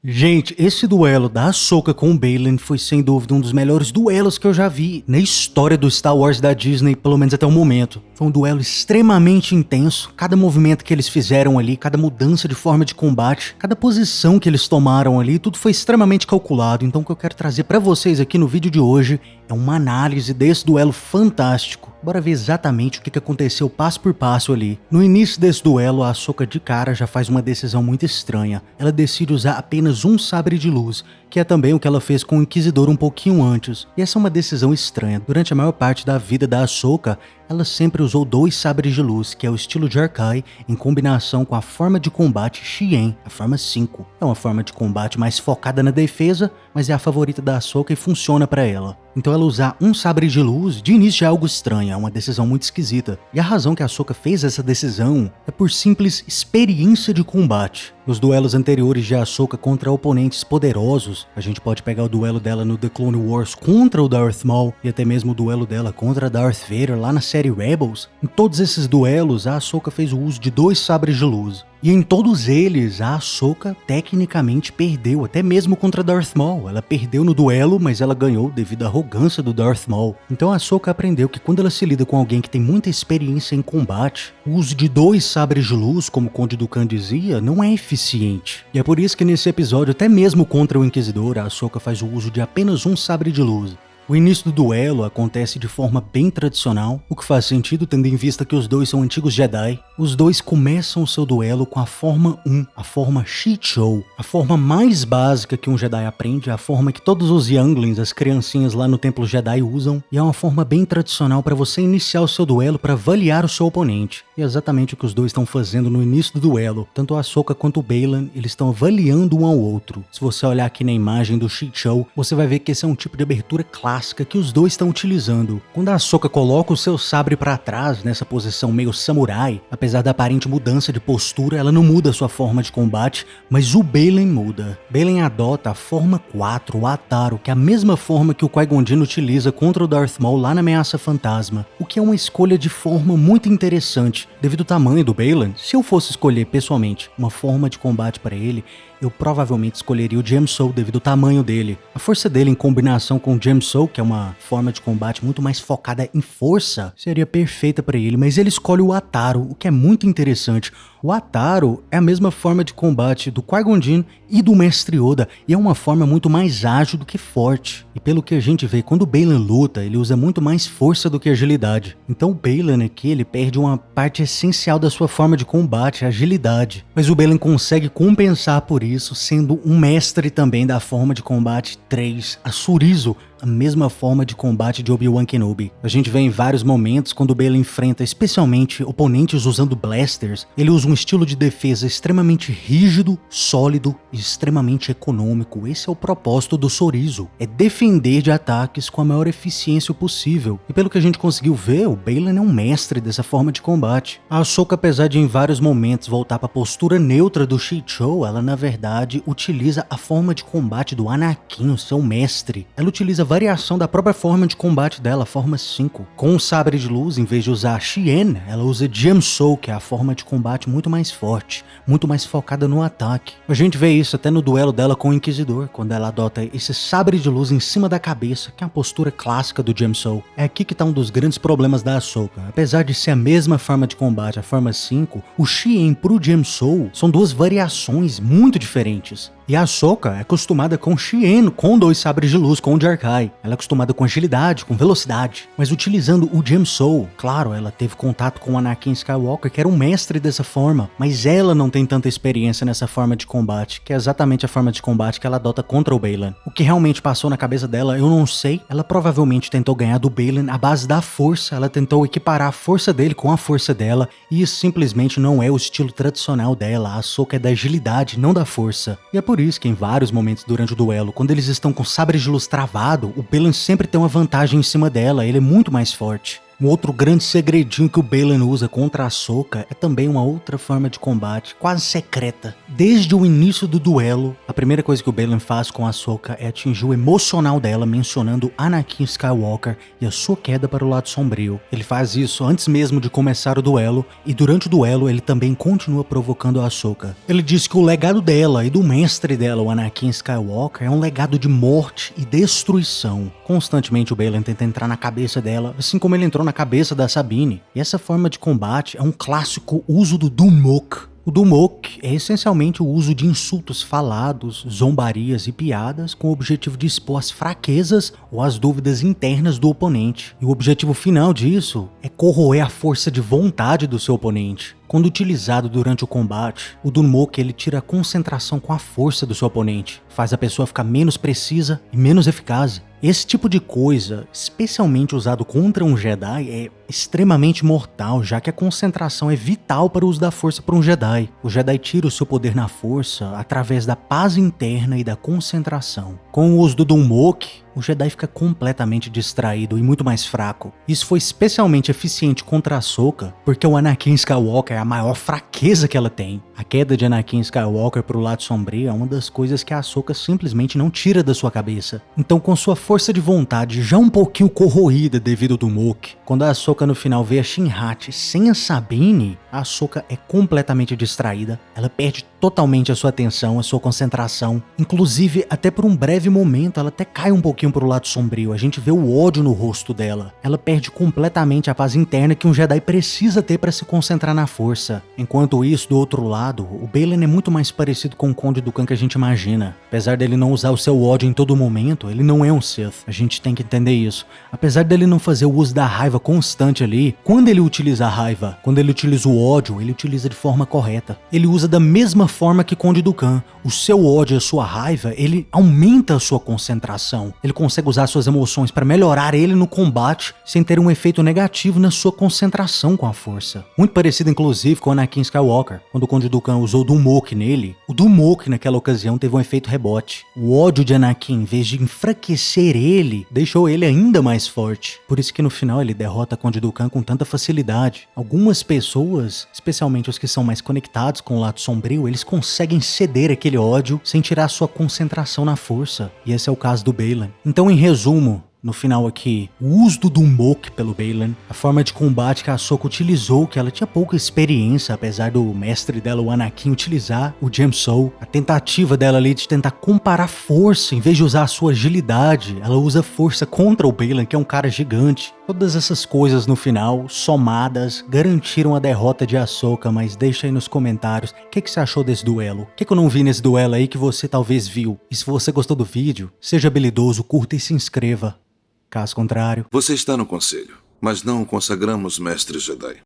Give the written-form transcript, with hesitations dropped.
Gente, esse duelo da Ahsoka com o Baylan foi sem dúvida um dos melhores duelos que eu já vi na história do Star Wars da Disney, pelo menos até o momento. Foi um duelo extremamente intenso, cada movimento que eles fizeram ali, cada mudança de forma de combate, cada posição que eles tomaram ali, tudo foi extremamente calculado. Então o que eu quero trazer pra vocês aqui no vídeo de hoje é uma análise desse duelo fantástico. Bora ver exatamente o que aconteceu passo por passo ali. No início desse duelo, a Ahsoka de cara já faz uma decisão muito estranha. Ela decide usar apenas um sabre de luz, que é também o que ela fez com o Inquisidor um pouquinho antes. E essa é uma decisão estranha. Durante a maior parte da vida da Ahsoka, ela sempre usou dois sabres de luz, que é o estilo Jarkai, em combinação com a forma de combate Xien, a forma 5. É uma forma de combate mais focada na defesa, mas é a favorita da Ahsoka e funciona pra ela. Então ela usar um sabre de luz, de início já é algo estranho, é uma decisão muito esquisita. E a razão que a Ahsoka fez essa decisão é por simples experiência de combate. Nos duelos anteriores de Ahsoka contra oponentes poderosos, a gente pode pegar o duelo dela no The Clone Wars contra o Darth Maul e até mesmo o duelo dela contra Darth Vader lá na série Rebels. Em todos esses duelos, a Ahsoka fez o uso de dois sabres de luz. E em todos eles, a Ahsoka tecnicamente perdeu, até mesmo contra Darth Maul. Ela perdeu no duelo, mas ela ganhou devido à arrogância do Darth Maul. Então a Ahsoka aprendeu que quando ela se lida com alguém que tem muita experiência em combate, o uso de dois sabres de luz, como o Conde Dooku dizia, não é eficiente. E é por isso que nesse episódio, até mesmo contra o Inquisidor, a Ahsoka faz o uso de apenas um sabre de luz. O início do duelo acontece de forma bem tradicional, o que faz sentido tendo em vista que os dois são antigos Jedi. Os dois começam o seu duelo com a forma 1, a forma Chichou, a forma mais básica que um Jedi aprende, a forma que todos os Younglings, as criancinhas lá no Templo Jedi usam, e é uma forma bem tradicional para você iniciar o seu duelo para avaliar o seu oponente. E é exatamente o que os dois estão fazendo no início do duelo. Tanto a Ahsoka quanto o Baylan, eles estão avaliando um ao outro. Se você olhar aqui na imagem do Chichou, você vai ver que esse é um tipo de abertura clássica que os dois estão utilizando. Quando a Ahsoka coloca o seu sabre para trás, nessa posição meio samurai, apesar da aparente mudança de postura, ela não muda a sua forma de combate, mas o Baylan muda. Baylan adota a forma 4, o Ataru, que é a mesma forma que o Qui-Gon Jinn utiliza contra o Darth Maul lá na Ameaça Fantasma, o que é uma escolha de forma muito interessante. Devido ao tamanho do Baylan, se eu fosse escolher pessoalmente uma forma de combate para ele, eu provavelmente escolheria o Jaemsoul devido ao tamanho dele. A força dele em combinação com o Jaemsoul, que é uma forma de combate muito mais focada em força, seria perfeita para ele, mas ele escolhe o Ataru, o que é muito interessante. O Ataru é a mesma forma de combate do Qui-Gon Jinn e do Mestre Yoda, e é uma forma muito mais ágil do que forte. E pelo que a gente vê, quando o Baylan luta, ele usa muito mais força do que agilidade. Então o Baylan aqui, ele perde uma parte essencial da sua forma de combate, a agilidade. Mas o Baylan consegue compensar por isso, sendo um mestre também da forma de combate 3, a Surizo, a mesma forma de combate de Obi-Wan Kenobi. A gente vê em vários momentos quando o Baylan enfrenta especialmente oponentes usando blasters, ele usa um estilo de defesa extremamente rígido, sólido e extremamente econômico. Esse é o propósito do Surizo, é defender de ataques com a maior eficiência possível. E pelo que a gente conseguiu ver, o Baylan é um mestre dessa forma de combate. A Ahsoka, apesar de em vários momentos voltar para a postura neutra do Chichou, ela na verdade utiliza a forma de combate do Anakin, o seu mestre. Ela utiliza variação da própria forma de combate dela, a forma 5. Com o sabre de luz, em vez de usar Xien, ela usa Jaemsoul, que é a forma de combate muito mais forte, muito mais focada no ataque. A gente vê isso até no duelo dela com o Inquisidor, quando ela adota esse sabre de luz em cima da cabeça, que é a postura clássica do Jaemsoul. É aqui que tá um dos grandes problemas da Ahsoka. Apesar de ser a mesma forma de combate, a forma 5, o Xien pro Jaemsoul são duas variações muito diferentes. E a Ahsoka é acostumada com Xien, com dois sabres de luz, com o Jarkai. Ela é acostumada com agilidade, com velocidade. Mas utilizando o Jaemsoul, claro, ela teve contato com o Anakin Skywalker, que era um mestre dessa forma, mas ela não tem tanta experiência nessa forma de combate, que é exatamente a forma de combate que ela adota contra o Baylan. O que realmente passou na cabeça dela, eu não sei. Ela provavelmente tentou ganhar do Baylan à base da força, ela tentou equiparar a força dele com a força dela, e isso simplesmente não é o estilo tradicional dela. A Ahsoka é da agilidade, não da força. E é por isso que em vários momentos durante o duelo, quando eles estão com sabres de luz travado, o Baylan sempre tem uma vantagem em cima dela, ele é muito mais forte. Um outro grande segredinho que o Baylan usa contra a Ahsoka é também uma outra forma de combate, quase secreta. Desde o início do duelo, a primeira coisa que o Baylan faz com a Ahsoka é atingir o emocional dela, mencionando Anakin Skywalker e a sua queda para o lado sombrio. Ele faz isso antes mesmo de começar o duelo, e durante o duelo ele também continua provocando a Ahsoka. Ele diz que o legado dela e do mestre dela, o Anakin Skywalker, é um legado de morte e destruição. Constantemente o Baylan tenta entrar na cabeça dela, assim como ele entrou na cabeça da Sabine. E essa forma de combate é um clássico uso do Dunmok. O Dunmok é essencialmente o uso de insultos falados, zombarias e piadas com o objetivo de expor as fraquezas ou as dúvidas internas do oponente. E o objetivo final disso é corroer a força de vontade do seu oponente. Quando utilizado durante o combate, o Dunmok ele tira a concentração com a força do seu oponente, faz a pessoa ficar menos precisa e menos eficaz. Esse tipo de coisa, especialmente usado contra um Jedi, é extremamente mortal, já que a concentração é vital para o uso da força por um Jedi. O Jedi tira o seu poder na força através da paz interna e da concentração. Com o uso do Dunmok, o Jedi fica completamente distraído e muito mais fraco. Isso foi especialmente eficiente contra a Ahsoka, porque o Anakin Skywalker é a maior fraqueza que ela tem. A queda de Anakin Skywalker para o lado sombrio é uma das coisas que a Ahsoka simplesmente não tira da sua cabeça. Então, com sua força de vontade já um pouquinho corroída devido ao Dunmok, quando a Ahsoka no final vê a Shin-Hat sem a Sabine, a Ahsoka é completamente distraída, ela perde totalmente a sua atenção, a sua concentração, inclusive até por um breve momento ela até cai um pouquinho pro lado sombrio, a gente vê o ódio no rosto dela. Ela perde completamente a paz interna que um Jedi precisa ter para se concentrar na força. Enquanto isso, do outro lado, o Baylan é muito mais parecido com o Conde Dooku que a gente imagina. Apesar dele não usar o seu ódio em todo momento, ele não é um Sith, a gente tem que entender isso. Apesar dele não fazer o uso da raiva constante ali, quando ele utiliza a raiva, quando ele utiliza o ódio, ele utiliza de forma correta. Ele usa da mesma forma que Conde Dooku. O seu ódio e a sua raiva, ele aumenta a sua concentração. Ele consegue usar suas emoções para melhorar ele no combate sem ter um efeito negativo na sua concentração com a força. Muito parecido inclusive com o Anakin Skywalker. Quando o Conde Dooku usou o Dunmok nele, o Dunmok naquela ocasião teve um efeito rebote. O ódio de Anakin, em vez de enfraquecer ele, deixou ele ainda mais forte. Por isso que no final ele derrota Conde Dooku com tanta facilidade. Algumas pessoas, especialmente os que são mais conectados com o lado sombrio, eles conseguem ceder aquele ódio sem tirar sua concentração na força. E esse é o caso do Baylan. Então, em resumo, no final aqui, o uso do Dunmok pelo Baylan, a forma de combate que a Ahsoka utilizou, que ela tinha pouca experiência, apesar do mestre dela, o Anakin, utilizar o Jaemsoul, a tentativa dela ali de tentar comparar força, em vez de usar a sua agilidade, ela usa força contra o Baylan, que é um cara gigante. Todas essas coisas no final, somadas, garantiram a derrota de Ahsoka, mas deixa aí nos comentários o que você achou desse duelo. O que eu não vi nesse duelo aí que você talvez viu? E se você gostou do vídeo, seja habilidoso, curta e se inscreva. Caso contrário... Você está no conselho, mas não o consagramos mestre Jedi.